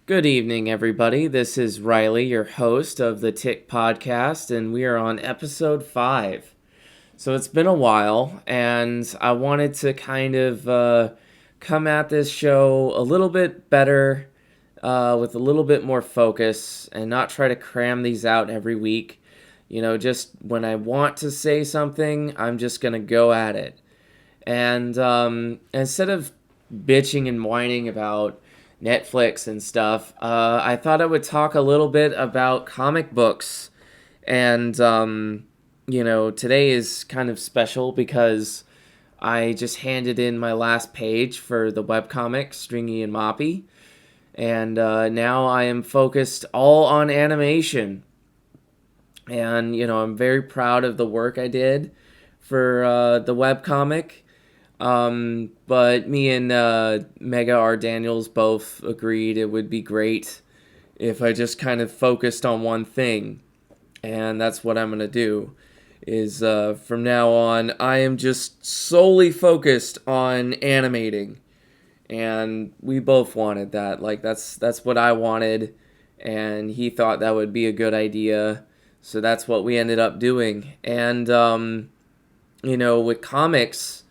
Good evening, everybody. This is Riley, your host of the TICPodcast, and we are on episode 5. So it's been a while, and I wanted to kind of come at this show a little bit better, with a little bit more focus, and not try to cram these out every week. Just when I want to say something, I'm just going to go at it. And instead of bitching and whining about Netflix and stuff, I thought I would talk a little bit about comic books. And, today is kind of special because I just handed in my last page for the webcomic, Stringy and Moppy. And now I am focused all on animation. And, I'm very proud of the work I did for the webcomic. But me and Mega R. Daniels both agreed it would be great if I just kind of focused on one thing. And that's what I'm going to do. Is from now on, I am just solely focused on animating. And we both wanted that. Like, that's what I wanted. And he thought that would be a good idea. So that's what we ended up doing. And, with comics,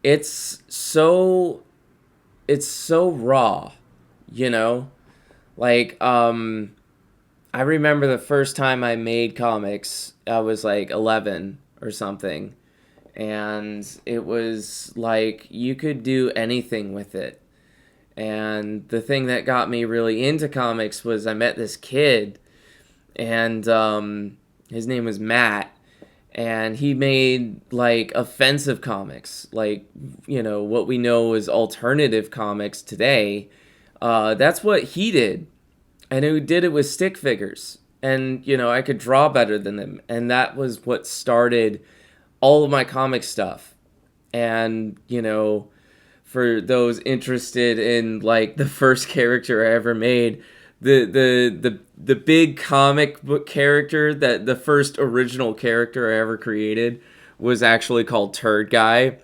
it's so raw, you know? Like, I remember the first time I made comics, I was like 11 or something. And it was like you could do anything with it. And the thing that got me really into comics was I met this kid, and his name was Matt, and he made like offensive comics, like what we know as alternative comics today. That's what he did, and he did it with stick figures, and I could draw better than him, and that was what started all of my comic stuff. And for those interested in like the first character I ever made, the big comic book character, that the first original character I ever created was actually called Turd Guy,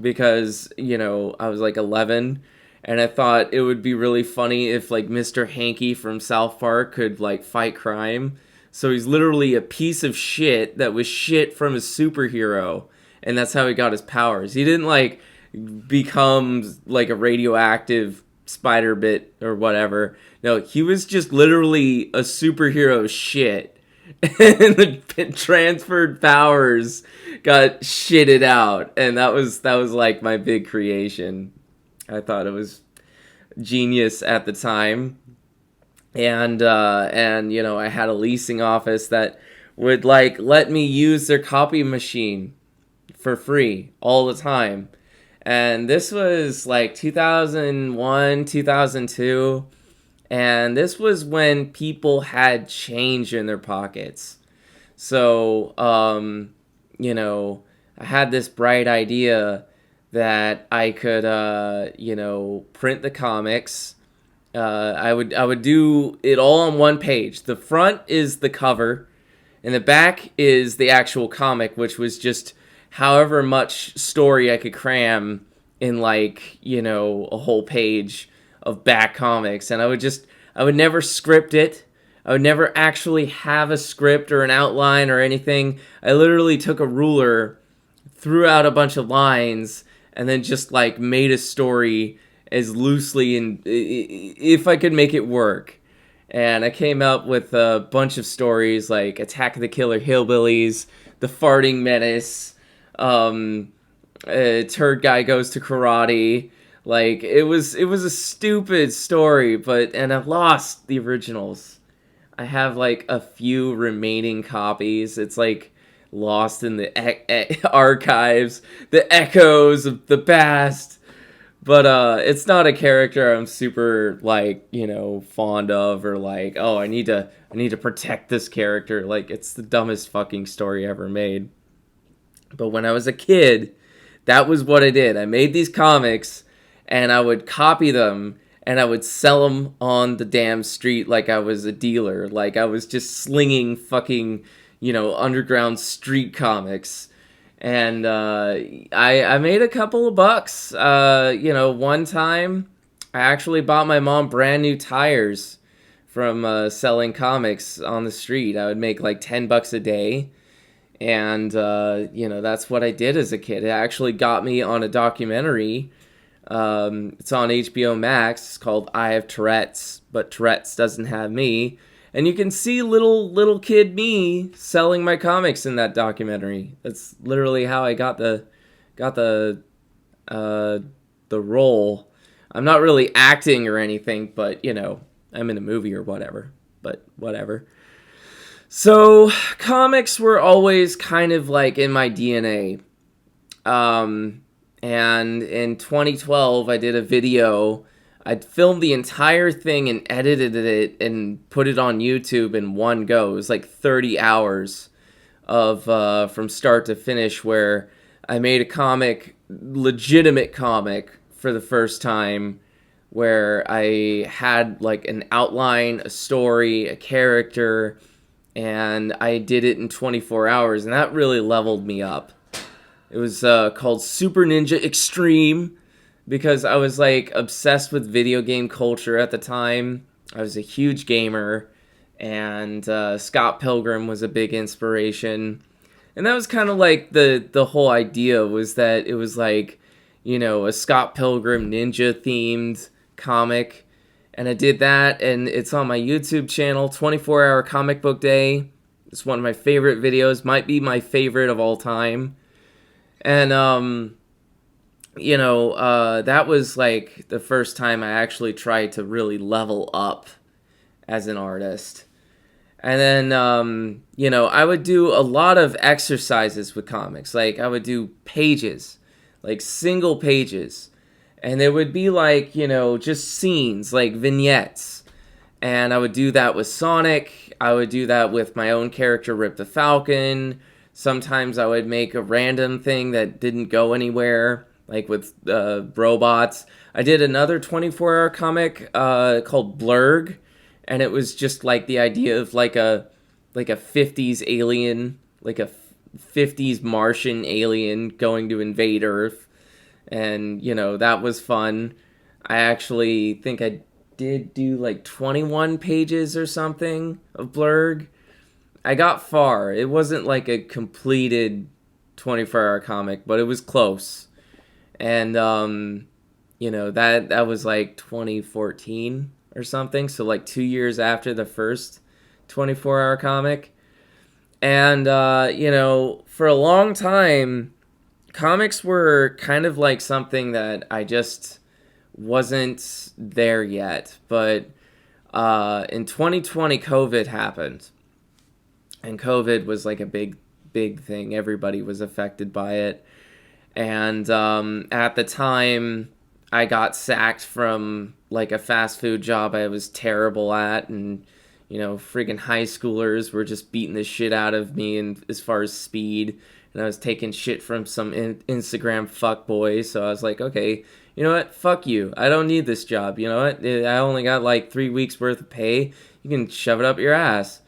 because I was like 11, and I thought it would be really funny if like Mr. Hanky from South Park could like fight crime. So he's literally a piece of shit that was shit from a superhero, and that's how he got his powers. He didn't like become like a radioactive spider bit or whatever. No, he was just literally a superhero shit. And the transferred powers got shitted out. And that was like my big creation. I thought it was genius at the time. And I had a leasing office that would like let me use their copy machine for free all the time. And this was like 2001, 2002. And this was when people had change in their pockets. So, I had this bright idea that I could, print the comics. I would do it all on one page. The front is the cover, and the back is the actual comic, which was just however much story I could cram in like, a whole page of back comics. And I would never script it. I would never actually have a script or an outline or anything. I literally took a ruler, threw out a bunch of lines, and then just like made a story as loosely and if I could make it work. And I came up with a bunch of stories like Attack of the Killer Hillbillies, The Farting Menace, Turd Guy Goes to Karate. Like, it was a stupid story, and I lost the originals. I have like a few remaining copies. It's like lost in the archives, the echoes of the past. But it's not a character I'm super like, fond of, or like, oh, I need to protect this character. Like, it's the dumbest fucking story ever made. But when I was a kid, that was what I did. I made these comics, and I would copy them, and I would sell them on the damn street like I was a dealer. Like, I was just slinging fucking, underground street comics. And I made a couple of bucks. One time I actually bought my mom brand new tires from selling comics on the street. I would make like $10 a day. And, that's what I did as a kid. It actually got me on a documentary. It's on HBO Max. It's called I Have Tourette's, but Tourette's doesn't have me. And you can see little kid me selling my comics in that documentary. That's literally how I got the uh, the role. I'm not really acting or anything, but I'm in a movie or whatever. But whatever. So comics were always kind of like in my DNA. And in 2012, I did a video. I filmed the entire thing and edited it and put it on YouTube in one go. It was like 30 hours of from start to finish, where I made a comic, legitimate comic, for the first time, where I had like an outline, a story, a character, and I did it in 24 hours, and that really leveled me up. It was called Super Ninja Extreme, because I was like obsessed with video game culture at the time. I was a huge gamer, and Scott Pilgrim was a big inspiration. And that was kind of like the whole idea, was that it was like, a Scott Pilgrim ninja themed comic. And I did that, and it's on my YouTube channel, 24-hour comic book day. It's one of my favorite videos, might be my favorite of all time. And, that was like the first time I actually tried to really level up as an artist. And then, I would do a lot of exercises with comics. Like, I would do pages, like single pages. And there would be like, just scenes, like vignettes. And I would do that with Sonic. I would do that with my own character, Rip the Falcon. Sometimes I would make a random thing that didn't go anywhere, like with robots. I did another 24-hour comic called Blurg, and it was just like the idea of like a 50s alien, like a 50s Martian alien going to invade Earth. And, that was fun. I actually think I did do like 21 pages or something of Blurg. I got far. It wasn't like a completed 24-hour comic, but it was close. And, that was like 2014 or something. So like 2 years after the first 24-hour comic. And, for a long time, comics were kind of like something that I just wasn't there yet. But in 2020, COVID happened. And COVID was like a big thing. Everybody was affected by it. And at the time, I got sacked from like a fast food job I was terrible at. And, friggin' high schoolers were just beating the shit out of me, and as far as speed. And I was taking shit from some Instagram fuckboy. So I was like, okay, you know what? Fuck you. I don't need this job. You know what? I only got like 3 weeks worth of pay. You can shove it up your ass.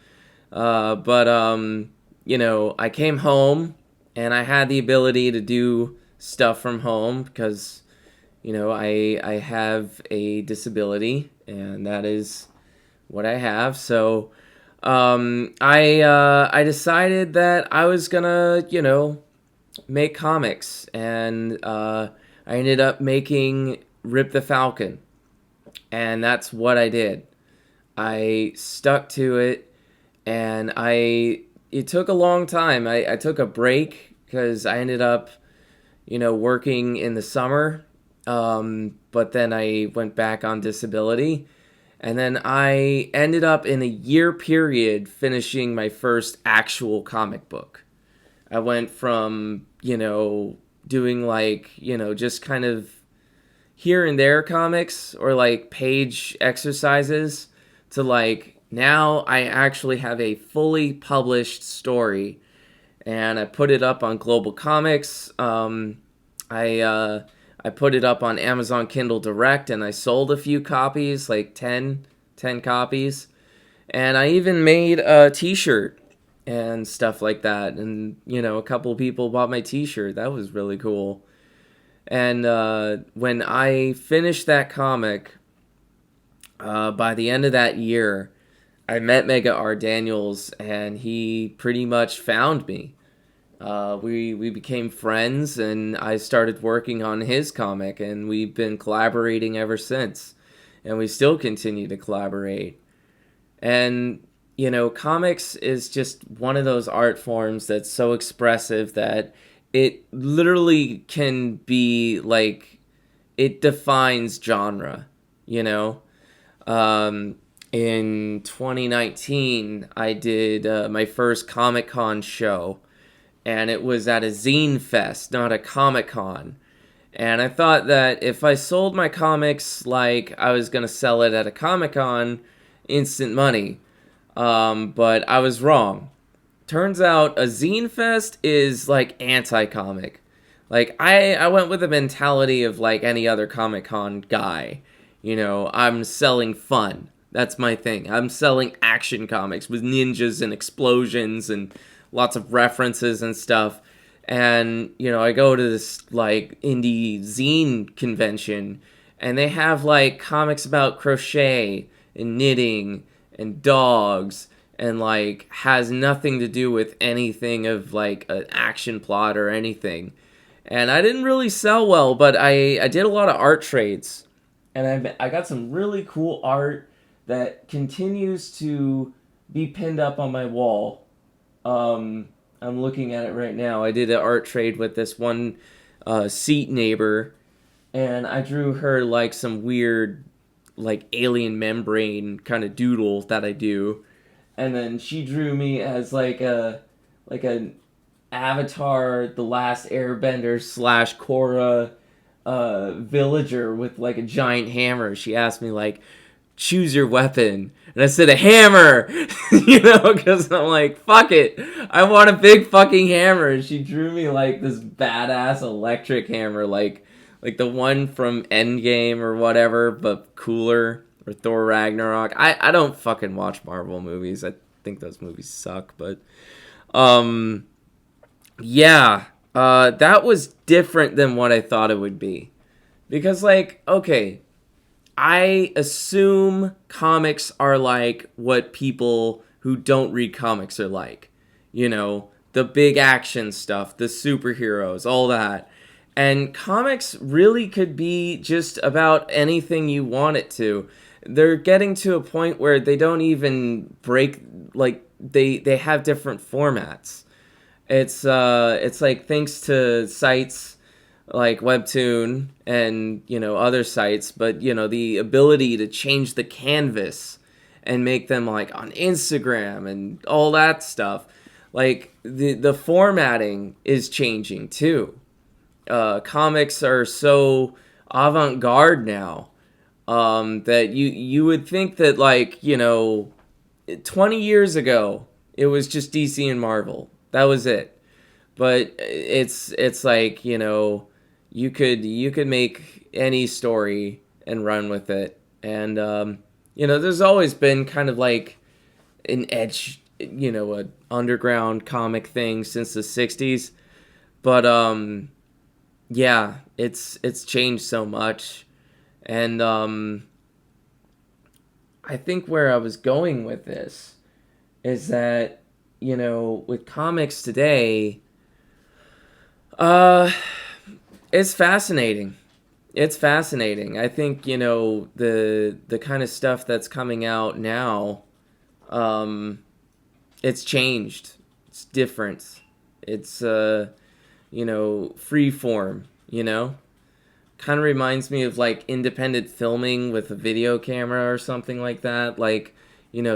But I came home, and I had the ability to do stuff from home because, I have a disability, and that is what I have. So, I decided that I was gonna, make comics, and I ended up making Rip the Falcon, and that's what I did. I stuck to it. And it took a long time. I took a break because I ended up, working in the summer. But then I went back on disability. And then I ended up in a year period finishing my first actual comic book. I went from, doing like, just kind of here and there comics or like page exercises to like, now I actually have a fully published story, and I put it up on Global Comics. I put it up on Amazon Kindle Direct, and I sold a few copies, like 10 copies. And I even made a t-shirt and stuff like that. And, a couple of people bought my t-shirt. That was really cool. And when I finished that comic, by the end of that year, I met Mega R. Daniels, and he pretty much found me. We became friends, and I started working on his comic, and we've been collaborating ever since. And we still continue to collaborate. And, comics is just one of those art forms that's so expressive that it literally can be like, it defines genre, you know? In 2019, I did my first Comic Con show, and it was at a zine fest, not a Comic Con. And I thought that if I sold my comics like I was going to sell it at a Comic Con, instant money. But I was wrong. Turns out a zine fest is like anti-comic. Like, I went with the mentality of like any other Comic Con guy. I'm selling fun. That's my thing. I'm selling action comics with ninjas and explosions and lots of references and stuff. And, I go to this like indie zine convention, and they have like comics about crochet and knitting and dogs, and like has nothing to do with anything of like an action plot or anything. And I didn't really sell well, but I did a lot of art trades, and I got some really cool art that continues to be pinned up on my wall. I'm looking at it right now. I did an art trade with this one seat neighbor, and I drew her like some weird, like alien membrane kind of doodle that I do, and then she drew me as like an Avatar, The Last Airbender / Korra villager with like a giant hammer. She asked me like, choose your weapon, and I said a hammer. Because I'm like, fuck it, I want a big fucking hammer. And she drew me like this badass electric hammer, like the one from Endgame or whatever, but cooler, or Thor Ragnarok. I don't fucking watch Marvel movies. I think those movies suck, but yeah, that was different than what I thought it would be. Because, like, okay, I assume comics are like what people who don't read comics are like. The big action stuff, the superheroes, all that. And comics really could be just about anything you want it to. They're getting to a point where they don't even break, like, they have different formats. It's like, thanks to sites like Webtoon and other sites, but the ability to change the canvas and make them like on Instagram and all that stuff. Like, the formatting is changing too. Comics are so avant-garde now, that you would think that, like, 20 years ago it was just DC and Marvel. That was it. But it's like, you could make any story and run with it. And there's always been kind of like an edge, a underground comic thing since the 60s. But yeah, it's changed so much. And I think where I was going with this is that, with comics today, it's fascinating. It's fascinating. I think, the kind of stuff that's coming out now, it's changed. It's different. It's free form, Kind of reminds me of like independent filming with a video camera or something like that. Like,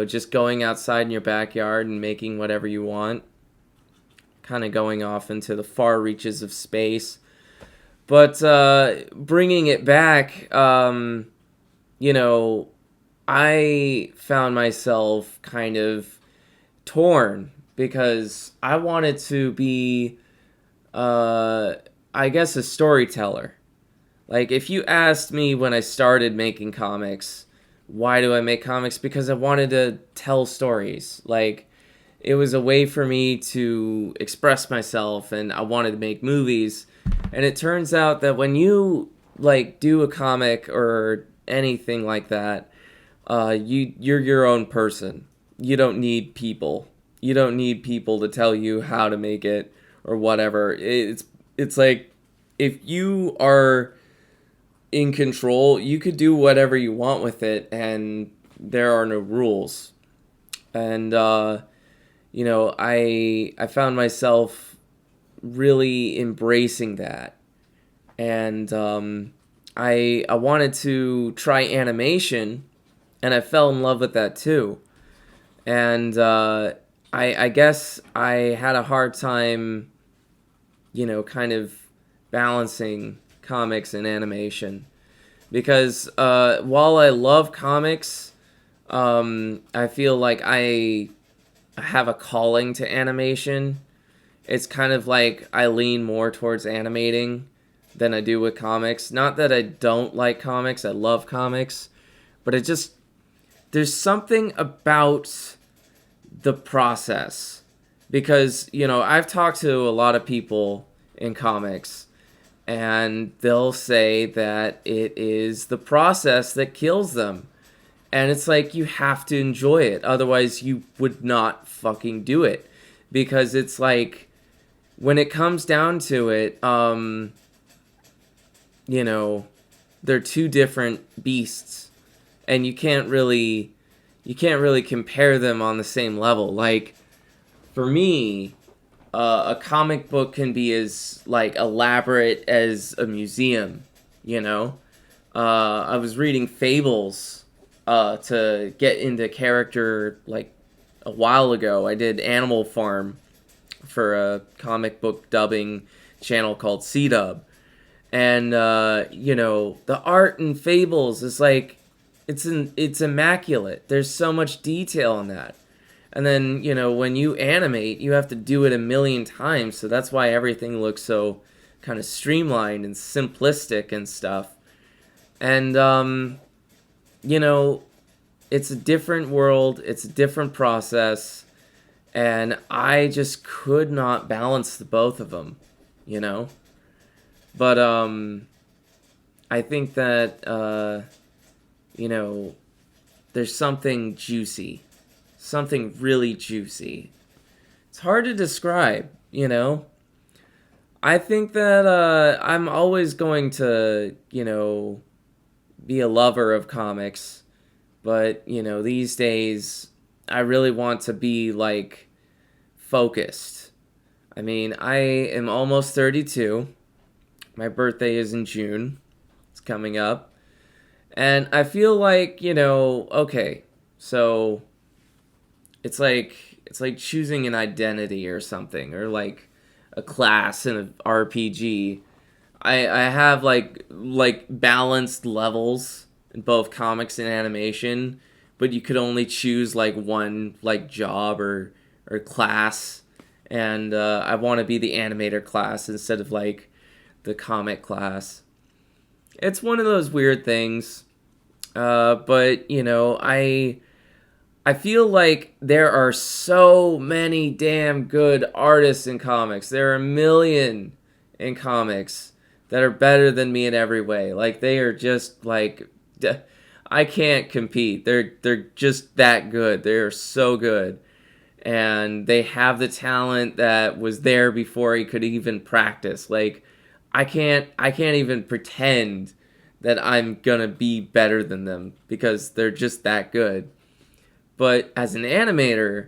just going outside in your backyard and making whatever you want. Kind of going off into the far reaches of space. But bringing it back, I found myself kind of torn because I wanted to be, I guess, a storyteller. Like, if you asked me when I started making comics, why do I make comics? Because I wanted to tell stories. Like, it was a way for me to express myself, and I wanted to make movies. And it turns out that when you like do a comic or anything like that, you're your own person. You don't need people. You don't need people to tell you how to make it or whatever. It's like if you are in control, you could do whatever you want with it, and there are no rules. And I found myself really embracing that, and I wanted to try animation, and I fell in love with that too. And I guess I had a hard time, kind of balancing comics and animation because while I love comics, I feel like I have a calling to animation. It's kind of like I lean more towards animating than I do with comics. Not that I don't like comics, I love comics, but it just, there's something about the process. Because, I've talked to a lot of people in comics, and they'll say that it is the process that kills them. And it's like you have to enjoy it. Otherwise, you would not fucking do it. Because it's like, when it comes down to it, they're two different beasts. And you can't really compare them on the same level. Like, for me, a comic book can be as like elaborate as a museum. You know, I was reading Fables to get into character like a while ago. I did Animal Farm for a comic book dubbing channel called C-Dub. And the art in Fables is like it's immaculate. There's so much detail in that. And then, when you animate, you have to do it a million times, so that's why everything looks so kind of streamlined and simplistic and stuff. And it's a different world, it's a different process, and I just could not balance the both of them, you know? But I think that there's something juicy, something really juicy. It's hard to describe. I think that I'm always going to, be a lover of comics, but, these days I really want to be like focused. I mean, I am almost 32. My birthday is in June. It's coming up. And I feel like, okay, so it's like choosing an identity or something, or like a class in an RPG. I have like balanced levels in both comics and animation, but you could only choose like one like job or class, and I want to be the animator class instead of like the comic class. It's one of those weird things, but I feel like there are so many damn good artists in comics. There are a million in comics that are better than me in every way. Like, they are just like, I can't compete. They're just that good. They are so good, and they have the talent that was there before he could even practice. Like, I can't even pretend that I'm gonna be better than them because they're just that good. But as an animator,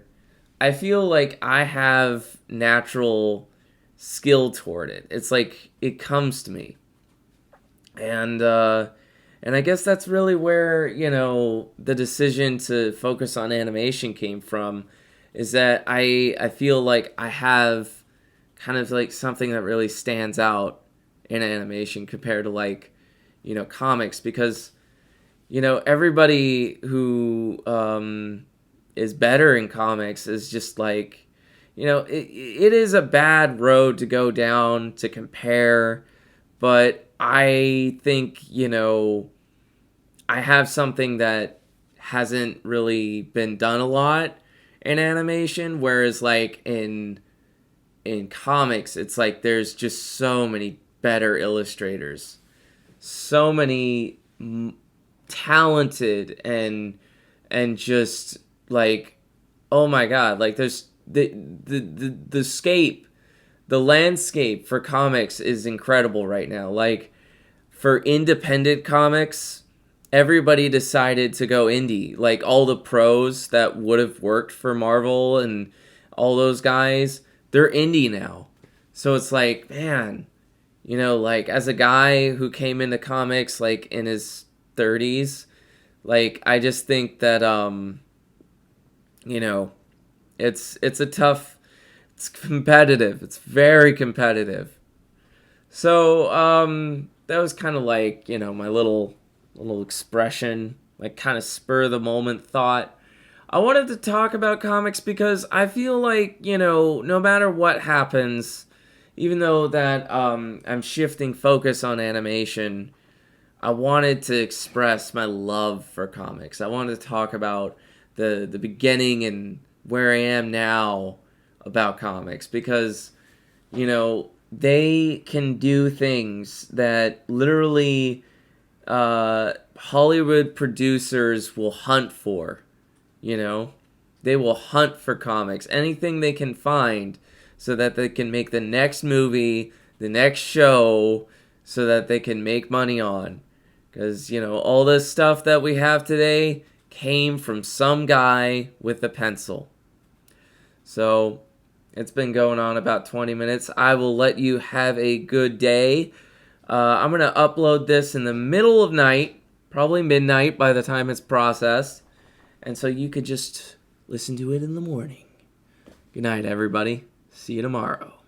I feel like I have natural skill toward it. It's like it comes to me. And I guess that's really where, the decision to focus on animation came from, is that I feel like I have kind of like something that really stands out in animation compared to like, comics, because everybody who is better in comics is just like, it is a bad road to go down to compare, but I think, I have something that hasn't really been done a lot in animation, whereas like in comics, it's like there's just so many better illustrators. So many talented and just like, oh my god, like there's the scape, the landscape for comics is incredible right now. Like for independent comics, everybody decided to go indie. Like all the pros that would have worked for Marvel and all those guys, they're indie now. So it's like, man, like as a guy who came into comics like in his 30s, like I just think that it's a tough, it's competitive. It's very competitive. So that was kind of like, my little expression, like kind of spur of the moment thought. I wanted to talk about comics because I feel like, no matter what happens, even though that I'm shifting focus on animation, I wanted to express my love for comics. I wanted to talk about the beginning and where I am now about comics because, they can do things that literally Hollywood producers will hunt for. They will hunt for comics, anything they can find, so that they can make the next movie, the next show, so that they can make money on. Because, all this stuff that we have today came from some guy with a pencil. So, it's been going on about 20 minutes. I will let you have a good day. I'm going to upload this in the middle of night, probably midnight by the time it's processed. And so you could just listen to it in the morning. Good night, everybody. See you tomorrow.